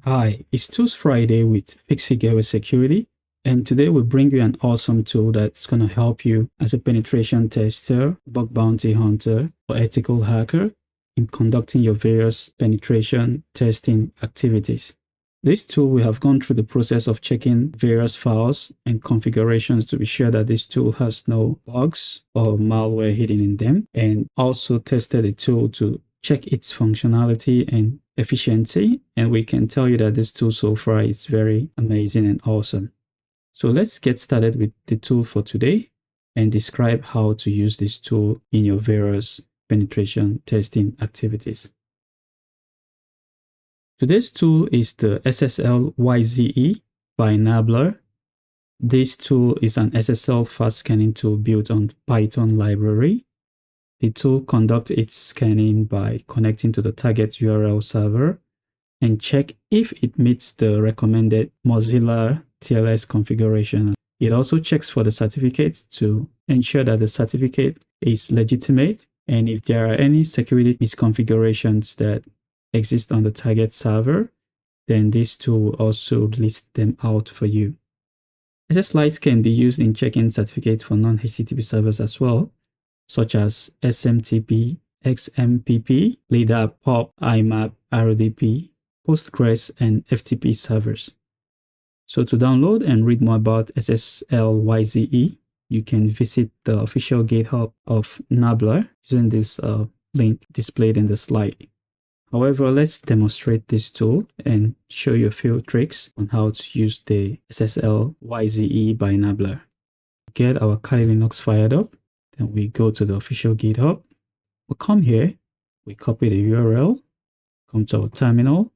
Hi, it's Tools Friday with FIXITGEARWARE-SECURITY, and today we bring you an awesome tool that's going to help you as a penetration tester, bug bounty hunter, or ethical hacker in conducting your various penetration testing activities. This tool, we have gone through the process of checking various files and configurations to be sure that this tool has no bugs or malware hidden in them, and also tested the tool to check its functionality and efficiency, and we can tell you that this tool so far is very amazing and awesome. So let's get started with the tool for today and describe how to use this tool in your various penetration testing activities. Today's tool is the SSLyze by Nabla. This tool is an SSL fast scanning tool built on Python library. The tool conducts its scanning by connecting to the target URL server and check if it meets the recommended Mozilla TLS configuration. It also checks for the certificate to ensure that the certificate is legitimate, and if there are any security misconfigurations that exist on the target server, then this tool will also list them out for you. SSLyze can be used in checking certificates for non-HTTP servers as well, such as SMTP, XMPP, LDAP, POP, IMAP, RDP, Postgres, and FTP servers. So to download and read more about SSLyze, you can visit the official GitHub of Nabla using this link displayed in the slide. However, let's demonstrate this tool and show you a few tricks on how to use the SSLyze by Nabla. Get our Kali Linux fired up. Then we go to the official GitHub. We'll come here, we copy the URL, come to our terminal,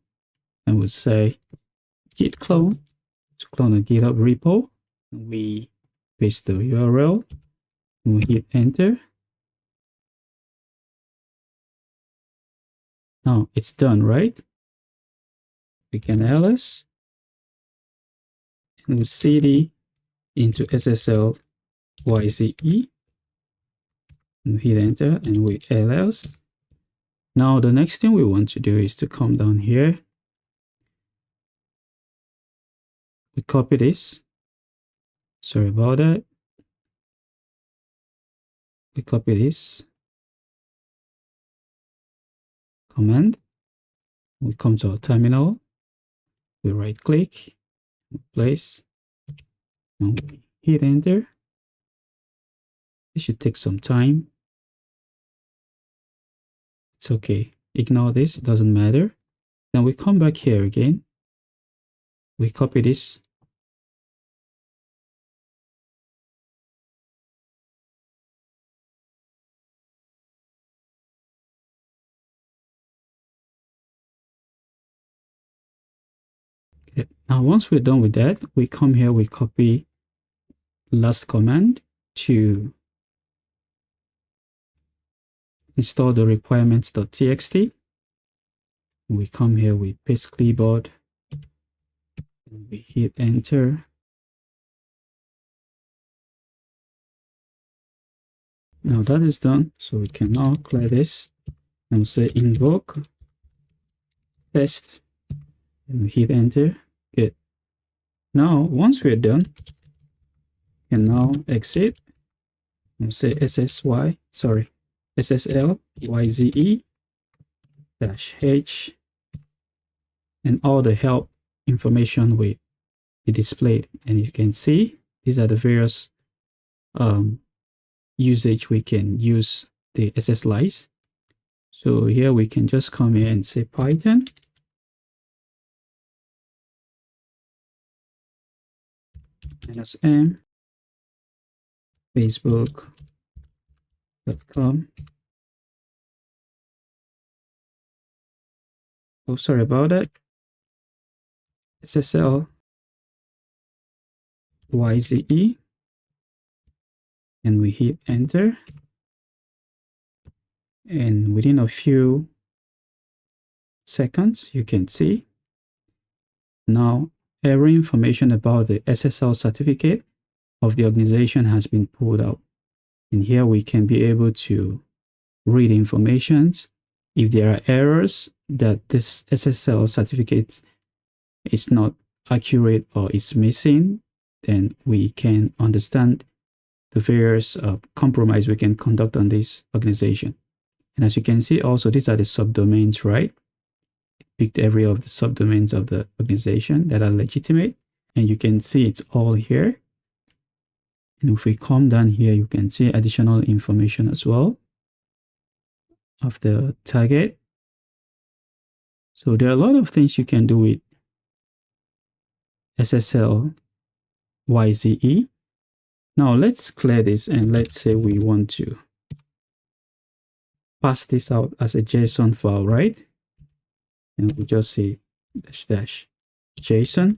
and we'll say git clone to clone the GitHub repo. We paste the URL, and we hit enter. Now it's done, right? We can ls and we cd into SSLyze. And hit enter and we ls. Now the next thing we want to do is to come down here. We copy this. Sorry about that. We copy this command. We come to our terminal. We right click, place, and we hit enter. It should take some time. It's okay. Ignore this. It doesn't matter. Then we come back here again. We copy this. Okay. Now, once we're done with that, we come here, we copy last command to install the requirements.txt. We come here, we paste clipboard, and we hit enter. Now that is done, so we can now clear this and say invoke test, and we hit enter. Good. Now once we're done, we can now exit and say SSLyze-h, and all the help information will be displayed. And you can see these are the various usage we can use the SSLyze. So here we can just come here and say Python -m facebook.com. Oh, sorry about that. SSLyze, and we hit enter. And within a few seconds, you can see now every information about the SSL certificate of the organization has been pulled out. And here we can be able to read information. If there are errors that this SSL certificate is not accurate or is missing, then we can understand the various compromise we can conduct on this organization. And as you can see also, these are the subdomains, right? It picked every of the subdomains of the organization that are legitimate, and you can see it's all here. And if we come down here, you can see additional information as well of the target. So there are a lot of things you can do with SSLyze. Now let's clear this, and let's say we want to pass this out as a JSON file, right? And we just say --JSON,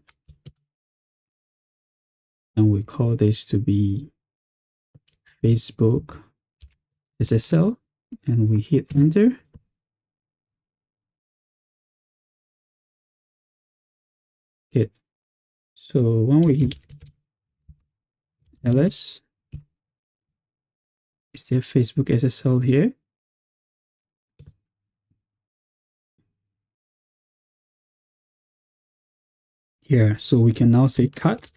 and we call this to be Facebook SSL, and we hit enter. Okay, so when we hit ls, is there Facebook SSL here? Here, so we can now say cut.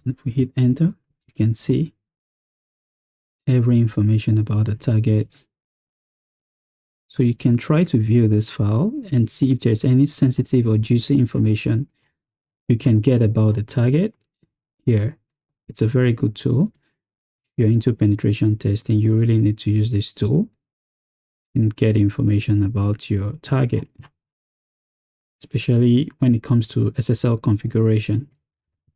If we hit enter, you can see every information about the target. So you can try to view this file and see if there's any sensitive or juicy information you can get about the target. Here, it's a very good tool. If you're into penetration testing, you really need to use this tool and get information about your target, especially when it comes to SSL configuration.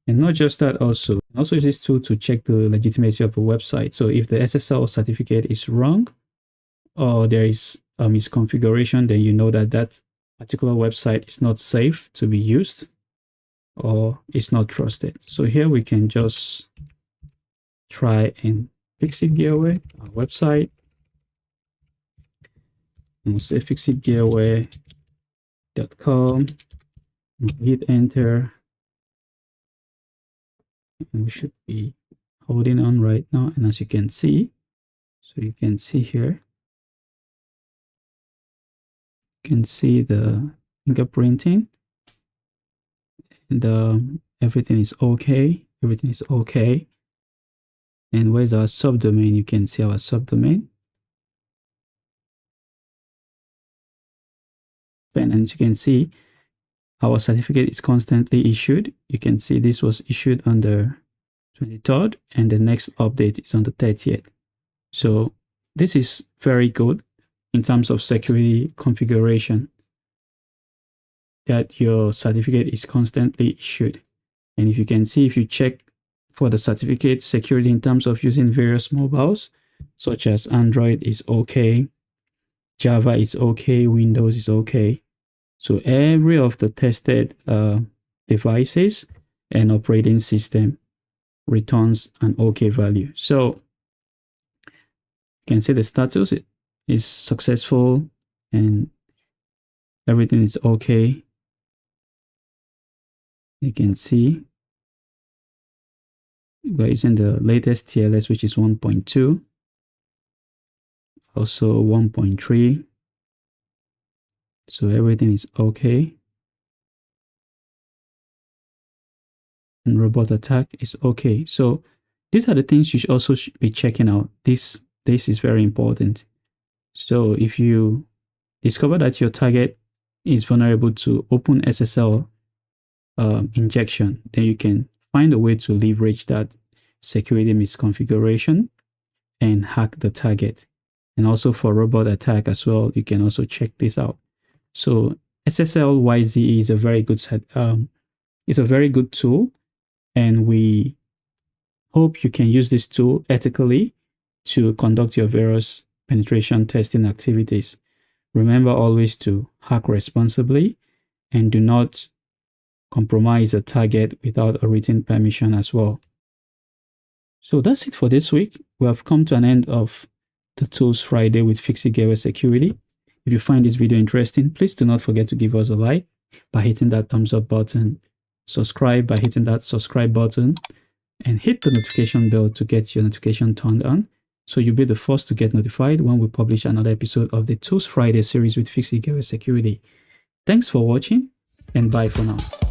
And not just that, also use this tool to check the legitimacy of a website. So if the SSL certificate is wrong or there is a misconfiguration, then you know that that particular website is not safe to be used or it's not trusted. So here we can just try and FIXITGEARWARE, our website. And we'll say FIXITGEARWARE.com, and hit enter. And we should be holding on right now. And as you can see, so you can see here, you can see the fingerprinting, and everything is okay. Everything is okay. And where's our subdomain? You can see our subdomain. And as you can see, our certificate is constantly issued. You can see this was issued on the 23rd, and the next update is on the 30th. So this is very good in terms of security configuration, that your certificate is constantly issued. And if you can see, if you check for the certificate security in terms of using various mobiles, such as Android is okay, Java is okay, Windows is okay. So every of the tested devices and operating system returns an okay value. So you can see the status is successful and everything is okay. You can see we're using the latest TLS, which is 1.2, also 1.3. So everything is okay. And robot attack is okay. So these are the things you should also be checking out. This is very important. So if you discover that your target is vulnerable to OpenSSL injection, then you can find a way to leverage that security misconfiguration and hack the target. And also for robot attack as well, you can also check this out. So SSLyze is a very good it's a very good tool, and we hope you can use this tool ethically to conduct your various penetration testing activities. Remember always to hack responsibly and do not compromise a target without a written permission as well. So that's it for this week. We have come to an end of the Tools Friday with FIXITGEARWARE-SECURITY. If you find this video interesting, please do not forget to give us a like by hitting that thumbs up button, subscribe by hitting that subscribe button, and hit the notification bell to get your notification turned on so you'll be the first to get notified when we publish another episode of the Tools Friday series with FIXITGEARWARE-SECURITY. Thanks for watching, and bye for now.